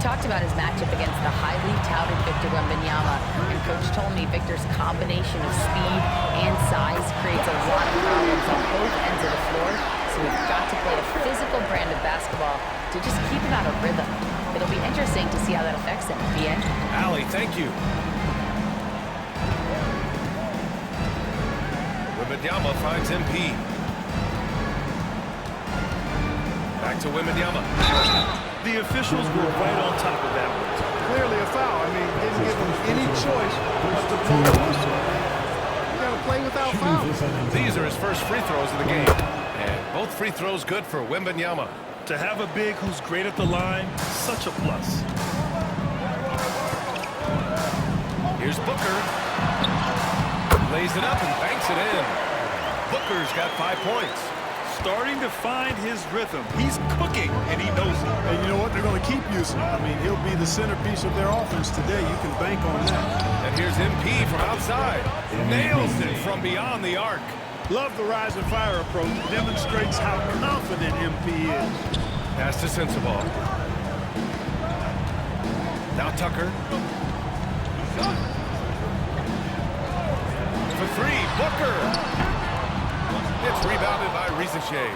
talked about his matchup against the highly touted Victor Wembanyama, and Coach told me Victor's combination of speed and size creates a lot of problems on both ends of the floor, so we've got to play a physical brand of basketball to just keep him out of rhythm. It'll be interesting to see how that affects him. The end. Allie, thank you. Wembanyama finds MP. Back to Wembanyama. The officials were right on top of that one. Clearly a foul. I mean, didn't give him any choice but to blow the whistle. You got to play without fouls. These are his first free throws of the game. And both free throws good for Wembanyama. To have a big who's great at the line, such a plus. Here's Booker. Lays it up and banks it in. Booker's got 5 points. Starting to find his rhythm. He's cooking, and he knows it. And you know what? They're going to keep using him. I mean, he'll be the centerpiece of their offense today. You can bank on that. And here's MP from outside. Nails it from beyond the arc. Love the rise and fire approach. Demonstrates how confident MP is. Pass to Sensabaugh. Now Tucker. For three, Booker. It's rebounded by Rizichet.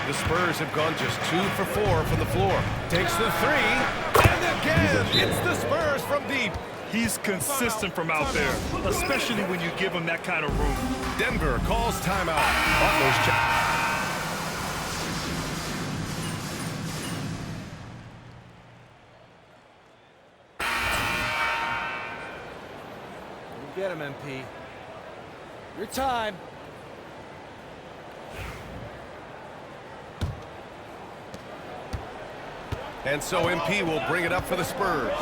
The Spurs have gone just 2 for 4 from the floor. Takes the three, and again, it's the Spurs from deep. He's consistent from out there, especially when you give him that kind of room. Denver calls timeout. Butler's check. Get him, MP. Your time. And so MP will bring it up for the Spurs.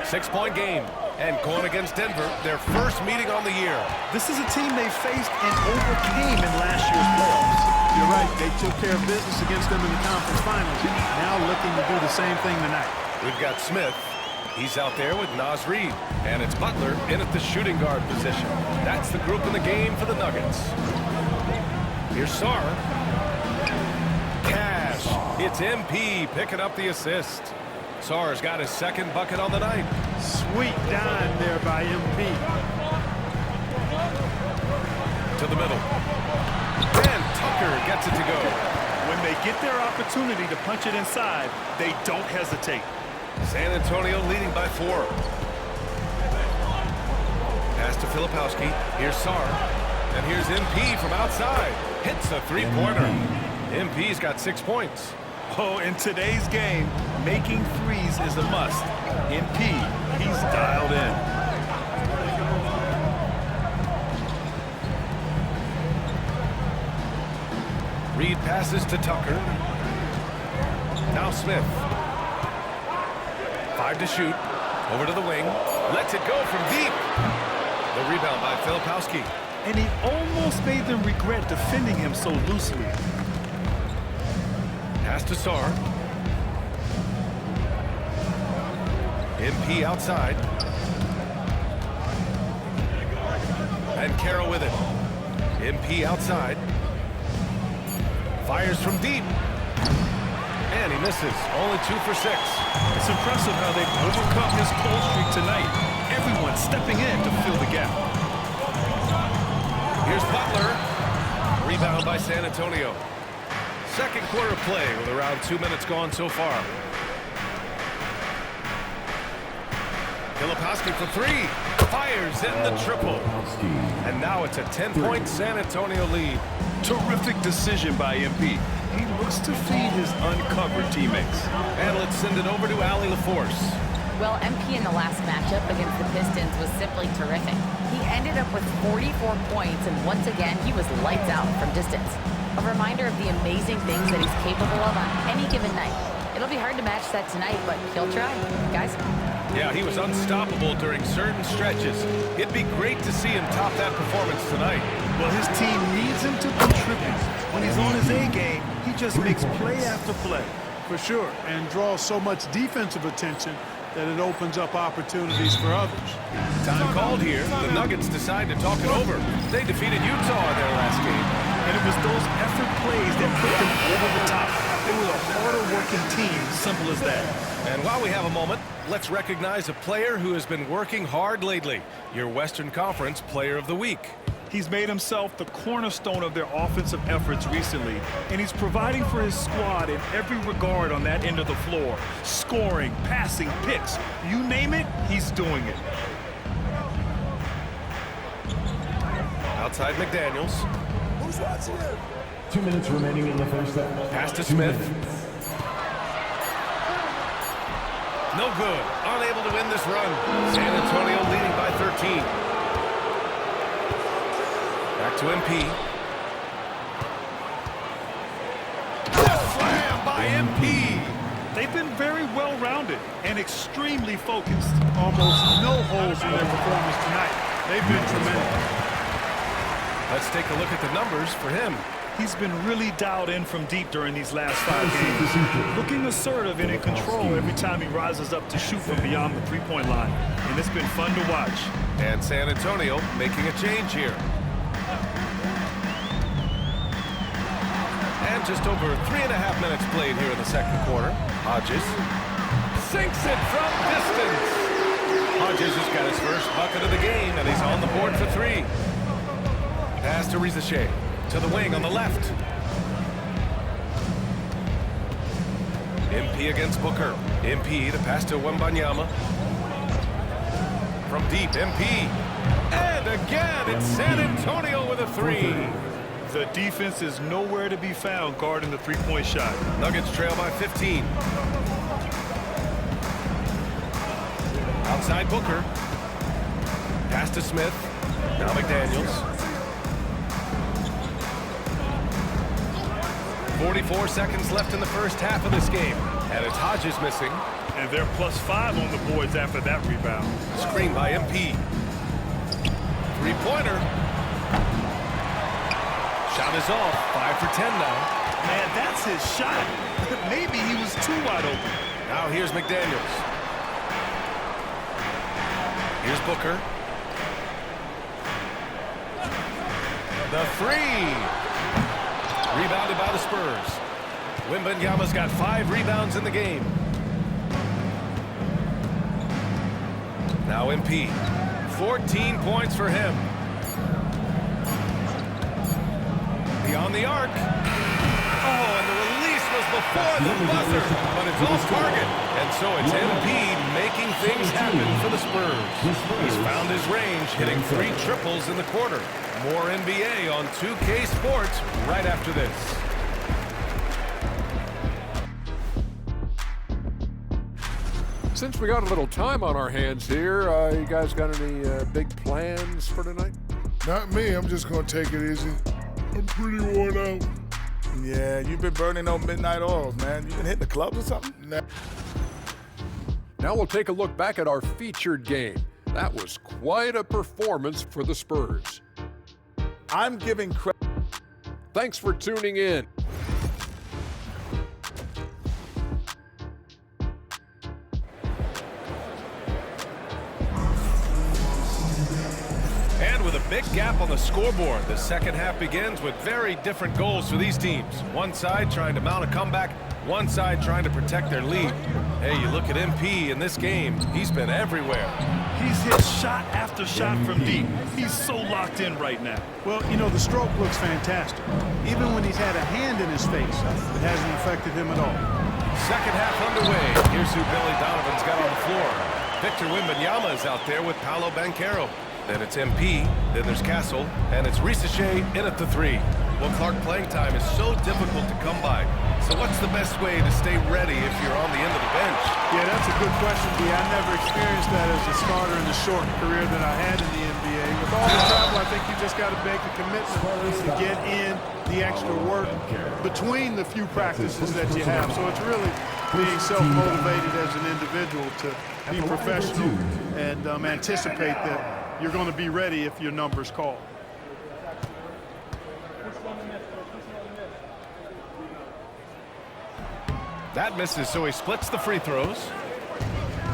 6-point game. And going against Denver, their first meeting on the year. This is a team they faced and overcame in last year's playoffs. You're right. They took care of business against them in the conference finals. Now looking to do the same thing tonight. We've got Smith. He's out there with Naz Reid. And it's Butler in at the shooting guard position. That's the group in the game for the Nuggets. Here's Sarr. Cash. It's MP picking up the assist. Sarr's got his second bucket on the night. Sweet dime there by MP. To the middle. And Tucker gets it to go. When they get their opportunity to punch it inside, they don't hesitate. San Antonio leading by 4. Pass to Filipowski. Here's Sarr. And here's MP from outside. Hits a three-pointer. MP's got 6 points. Oh, in today's game, making threes is a must. MP, he's dialed in. Reid passes to Tucker. Now Smith. 5 to shoot. Over to the wing. Lets it go from deep. The rebound by Filipowski. And he almost made them regret defending him so loosely. Pass to Sarr. MP outside. And Carroll with it. MP outside. Fires from deep. And he misses. Only 2 for 6. It's impressive how they've overcome his cold streak tonight. Everyone stepping in to fill the gap. Here's Butler. Rebound by San Antonio. Second quarter play with around 2 minutes gone so far. Filipowski for 3. Fires in the triple. And now it's a 10-point San Antonio lead. Terrific decision by MP. He looks to feed his uncovered teammates. And let's send it over to Allie LaForce. Well, MP in the last matchup against the Pistons was simply terrific. He ended up with 44 points, and once again, he was lights out from distance. A reminder of the amazing things that he's capable of on any given night. It'll be hard to match that tonight, but he'll try. Guys? Yeah, he was unstoppable during certain stretches. It'd be great to see him top that performance tonight. Well, his team needs him to contribute. When he's on his A game, he just makes play after play. For sure, and draws so much defensive attention that it opens up opportunities for others. Time called here. The Nuggets decide to talk it over. They defeated Utah in their last game. And it was those effort plays that put them over the top. They were a harder working team, simple as that. And while we have a moment, let's recognize a player who has been working hard lately. Your Western Conference Player of the Week. He's made himself the cornerstone of their offensive efforts recently, and he's providing for his squad in every regard on that end of the floor. Scoring, passing, picks, you name it, he's doing it. Outside McDaniels. Who's watching it? 2 minutes remaining in the first half. Pass to Smith. No good. Unable to win this run. San Antonio leading by 13. Back to MP. Slam by MP. They've been very well-rounded and extremely focused. Almost no holes in their performance tonight. They've been tremendous. Let's take a look at the numbers for him. He's been really dialed in from deep during these last 5 games. Looking assertive and in control every time he rises up to shoot from beyond the three-point line. And it's been fun to watch. And San Antonio making a change here. And just over 3.5 minutes played here in the second quarter. Hodges sinks it from distance. Hodges has got his first bucket of the game, and he's on the board for 3. Pass to Rizichet. To the wing on the left. MP against Booker. MP, the pass to Wembanyama. From deep, MP. And again, it's San Antonio with a 3. The defense is nowhere to be found guarding the three-point shot. Nuggets trail by 15. Outside Booker. Pass to Smith. Now McDaniels. 44 seconds left in the first half of this game. And it's Hodges missing. And they're +5 on the boards after that rebound. Screen by MP. Three-pointer. Shot is off. 5 for 10 now. Man, that's his shot. Maybe he was too wide open. Now here's McDaniels. Here's Booker. The 3. Rebounded by the Spurs. Wembanyama's got 5 rebounds in the game. Now MP. 14 points for him. Beyond the arc. Oh, and the release was before the buzzer, but it's off target. And so it's MP making things happen for the Spurs. He's found his range, hitting 3 triples in the quarter. More NBA on 2K Sports right after this. Since we got a little time on our hands here, you guys got any big plans for tonight? Not me. I'm just going to take it easy. I'm pretty worn out. Yeah, you've been burning on midnight oils, man. You been hitting the clubs or something? Nah. Now we'll take a look back at our featured game. That was quite a performance for the Spurs. I'm giving credit. Thanks for tuning in. And with a big gap on the scoreboard, the second half begins with very different goals for these teams. One side trying to mount a comeback, one side trying to protect their lead. Hey, you look at MP in this game, he's been everywhere. He's hit shot after shot from deep. He's so locked in right now. Well, you know, the stroke looks fantastic. Even when he's had a hand in his face, it hasn't affected him at all. Second half underway. Here's who Billy Donovan's got on the floor. Victor Wembanyama is out there with Paolo Banchero. Then it's MP, then there's Castle, and it's Rizichet in at the 3. Well, Clark, playing time is so difficult to come by. So what's the best way to stay ready if you're on the end of the bench? Yeah, that's a good question, D. I never experienced that as a starter in the short career that I had in the NBA. With all the travel, I think you just got to make a commitment to get in the extra work between the few practices that you have. So it's really being self-motivated as an individual to be professional and anticipate that you're going to be ready if your number's called. That misses, so he splits the free throws.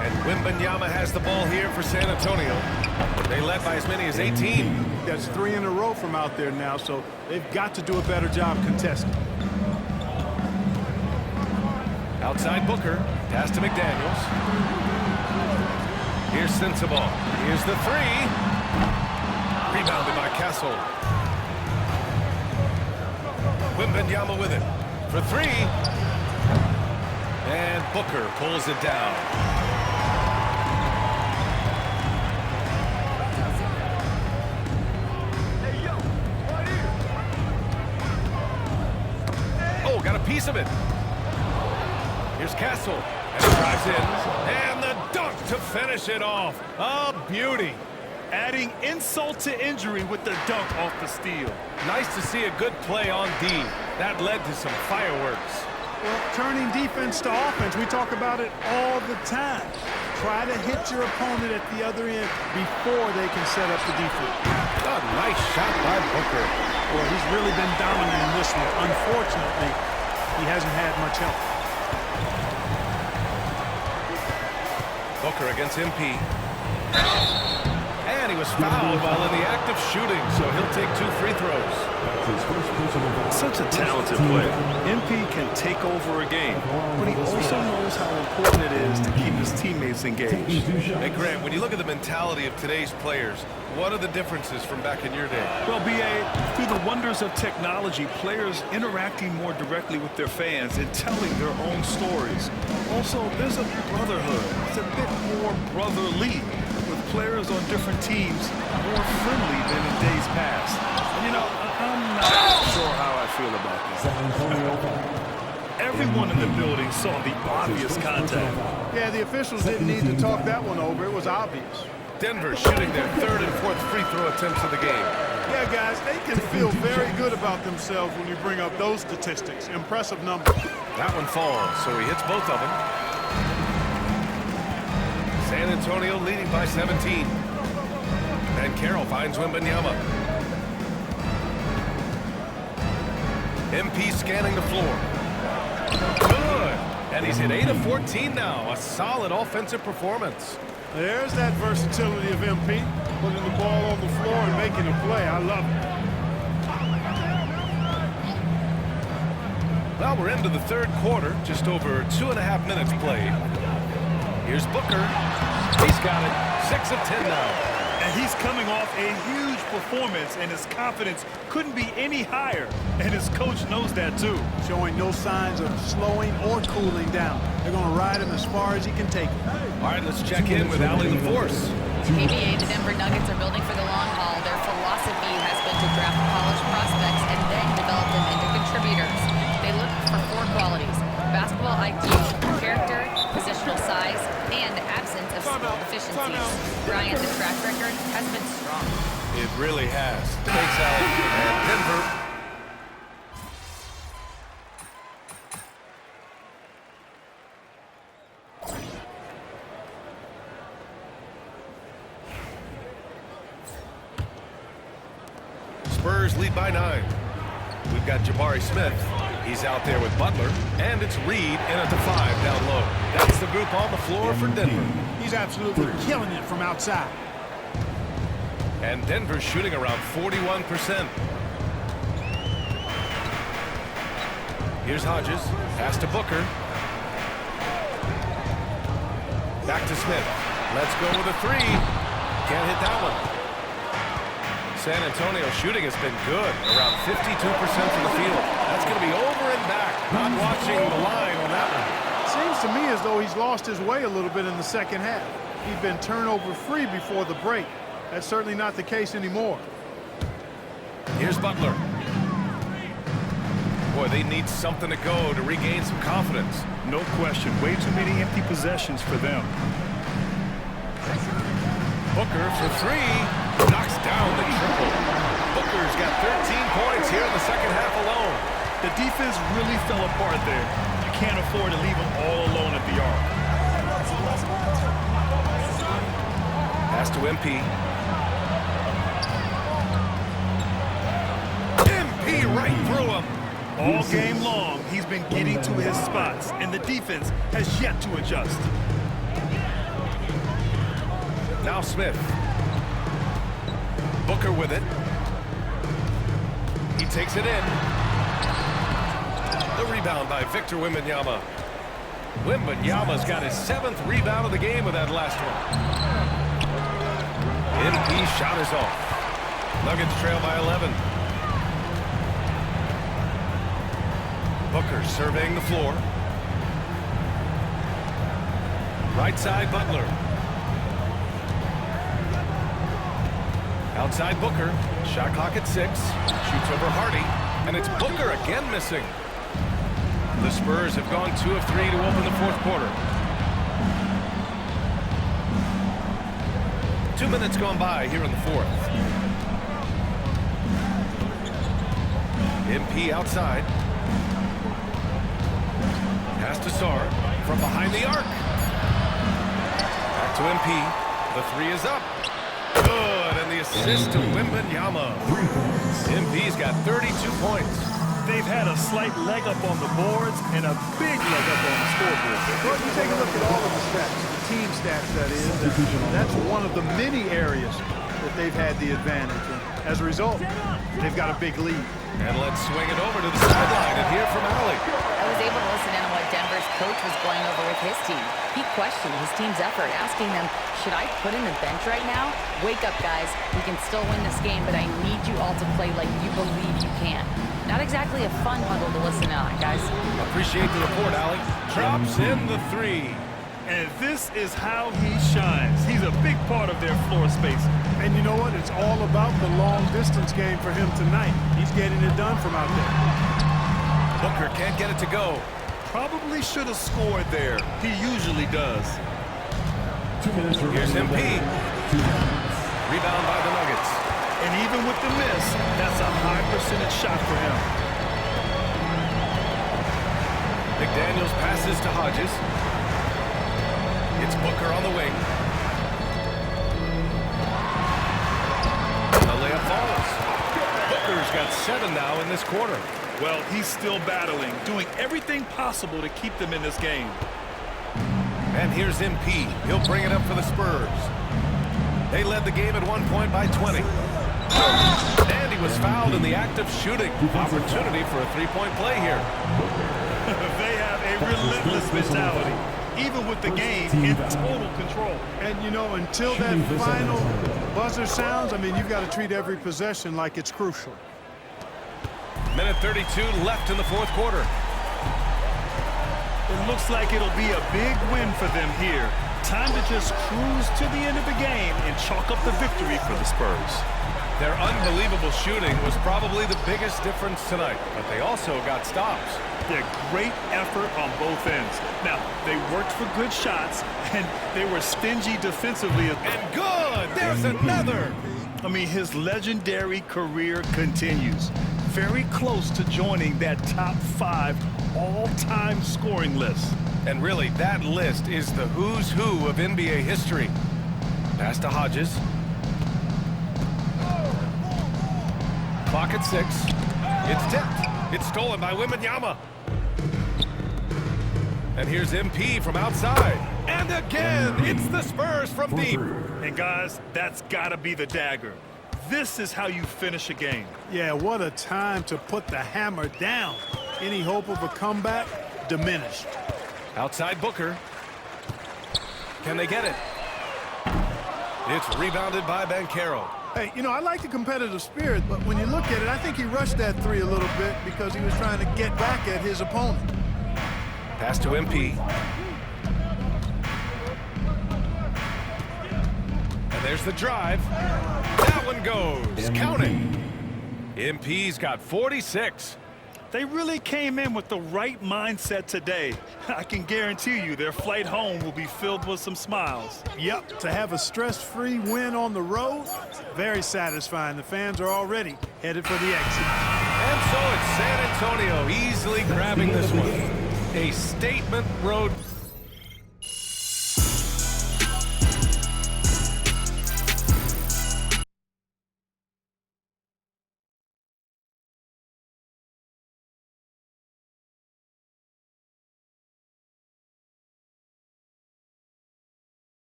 And Wembanyama has the ball here for San Antonio. They led by as many as 18. That's 3 in a row from out there now, so they've got to do a better job contesting. Outside Booker. Pass to McDaniels. Here's Sensible. Here's the three. Rebounded by Castle. Wembanyama with it. For three. And Booker pulls it down. Oh, got a piece of it. Here's Castle. And he drives in. And the dunk to finish it off. A beauty. Adding insult to injury with the dunk off the steal. Nice to see a good play on D. That led to some fireworks. Well, turning defense to offense, we talk about it all the time. Try to hit your opponent at the other end before they can set up the defense. A nice shot by Booker. Boy, he's really been dominant in this one. Unfortunately, he hasn't had much help. Booker against MP. And he was fouled while in the act of shooting, so he'll take 2 free throws. Such a talented player. MP can take over a game, but he also knows how important it is to keep his teammates engaged. Hey, Grant, when you look at the mentality of today's players, what are the differences from back in your day? Well, B.A., through the wonders of technology, players interacting more directly with their fans and telling their own stories. Also, there's a brotherhood. It's a bit more brotherly, with players on different teams more friendly than in days past. And, you know, I'm not sure how I feel about this. Everyone in the building saw the obvious contact. Yeah, the officials didn't need to talk that one over. It was obvious. Denver shooting their 3rd and 4th free throw attempts of the game. Yeah, guys, they can feel very good about themselves when you bring up those statistics. Impressive numbers. That one falls, so he hits both of them. San Antonio leading by 17. And Carroll finds Wembanyama. MP scanning the floor. Good. And he's hit 8 of 14 now. A solid offensive performance. There's that versatility of MP, putting the ball on the floor and making a play. I love it. Well, we're into the 3rd quarter, just over 2.5 minutes played. Here's Booker. He's got it. 6 of 10 now. And he's coming off a huge performance, and his confidence couldn't be any higher. And his coach knows that, too. Showing no signs of slowing or cooling down. They're going to ride him as far as he can take him. All right, let's check in with Allie LaForce. PBA, the Denver Nuggets are building for the long haul. Their philosophy has been to draft college prospects and then develop them into contributors. They look for 4 qualities: basketball IQ, character, positional size, and absence of small deficiencies. Brian, the track record has been strong. It really has. Thanks, Allie. And Denver. Spurs lead by 9. We've got Jabari Smith. He's out there with Butler. And it's Reed in at the 5 down low. That's the group on the floor for Denver. He's absolutely killing it from outside. And Denver's shooting around 41%. Here's Hodges. Pass to Booker. Back to Smith. Let's go with a 3. Can't hit that one. San Antonio shooting has been good, around 52% from the field. That's going to be over and back. Not watching the line on that one. Seems to me as though he's lost his way a little bit in the second half. He'd been turnover free before the break. That's certainly not the case anymore. Here's Butler. Boy, they need something to go to regain some confidence. No question. Way too many empty possessions for them. Booker for 3. Knocks down the triple. Booker's got 13 points here in the second half alone. The defense really fell apart there. You can't afford to leave them all alone at the arc. Pass to MP. MP right through him. All game long, he's been getting to his spots, and the defense has yet to adjust. Now Smith. Booker with it. He takes it in. The rebound by Victor Wembanyama. Wembanyama's got his 7th rebound of the game with that last one. MP shot is off. Nuggets trail by 11. Booker surveying the floor. Right side, Butler. Outside Booker. Shot clock at 6. Shoots over Hardy. And it's Booker again missing. The Spurs have gone 2 of 3 to open the 4th quarter. 2 minutes gone by here in the 4th. MP outside. Pass to Sar from behind the arc. Back to MP. The 3 is up. Good, and the assist to Wembanyama. MP's got 32 points. They've had a slight leg up on the boards and a big leg up on the scoreboard. Well, you take a look at all of the stats, the team stats that is, that's one of the many areas that they've had the advantage. And as a result, they've got a big lead. And let's swing it over to the sideline and hear from Allie. I was able to listen in on what Denver's coach was going over with his team. He questioned his team's effort, asking them, should I put in the bench right now? Wake up, guys. We can still win this game, but I need you all to play like you believe you can. Not exactly a fun huddle to listen on, guys. Appreciate the report, Allie. Drops in the 3. And this is how he shines. He's a big part of their floor space. And you know what? It's all about the long distance game for him tonight. He's getting it done from out there. Booker can't get it to go. Probably should have scored there. He usually does. Here's MP. Rebound by the Nuggets. And even with the miss, that's a high percentage shot for him. McDaniels passes to Hodges. It's Booker on the wing. The layup falls. Booker's got 7 now in this quarter. Well, he's still battling, doing everything possible to keep them in this game. And here's MP. He'll bring it up for the Spurs. They led the game at one point by 20. And he was fouled in the act of shooting. Opportunity for a 3-point play here. They have a relentless mentality, even with the game in total control. And, you know, until that final buzzer sounds, I mean, you've got to treat every possession like it's crucial. Minute 32 left in the 4th quarter. It looks like it'll be a big win for them here. Time to just cruise to the end of the game and chalk up the victory for the Spurs. Their unbelievable shooting was probably the biggest difference tonight, but they also got stops. Yeah, great effort on both ends. Now, they worked for good shots, and they were stingy defensively. And good! There's another! I mean, his legendary career continues. Very close to joining that top 5 all-time scoring list. And really, that list is the who's who of NBA history. Pass to Hodges. Clock at 6. It's tipped. It's stolen by Wembanyama. And here's MP from outside. And again, it's the Spurs from deep. And guys, that's got to be the dagger. This is how you finish a game. Yeah, what a time to put the hammer down. Any hope of a comeback diminished. Outside Booker. Can they get it? It's rebounded by Banchero. Hey, you know, I like the competitive spirit, but when you look at it, I think he rushed that 3 a little bit because he was trying to get back at his opponent. Pass to MP. And there's the drive. That one goes. Count it. MP's got 46. They really came in with the right mindset today. I can guarantee you their flight home will be filled with some smiles. Yep, to have a stress-free win on the road, very satisfying. The fans are already headed for the exit. And so it's San Antonio easily grabbing this one. A statement road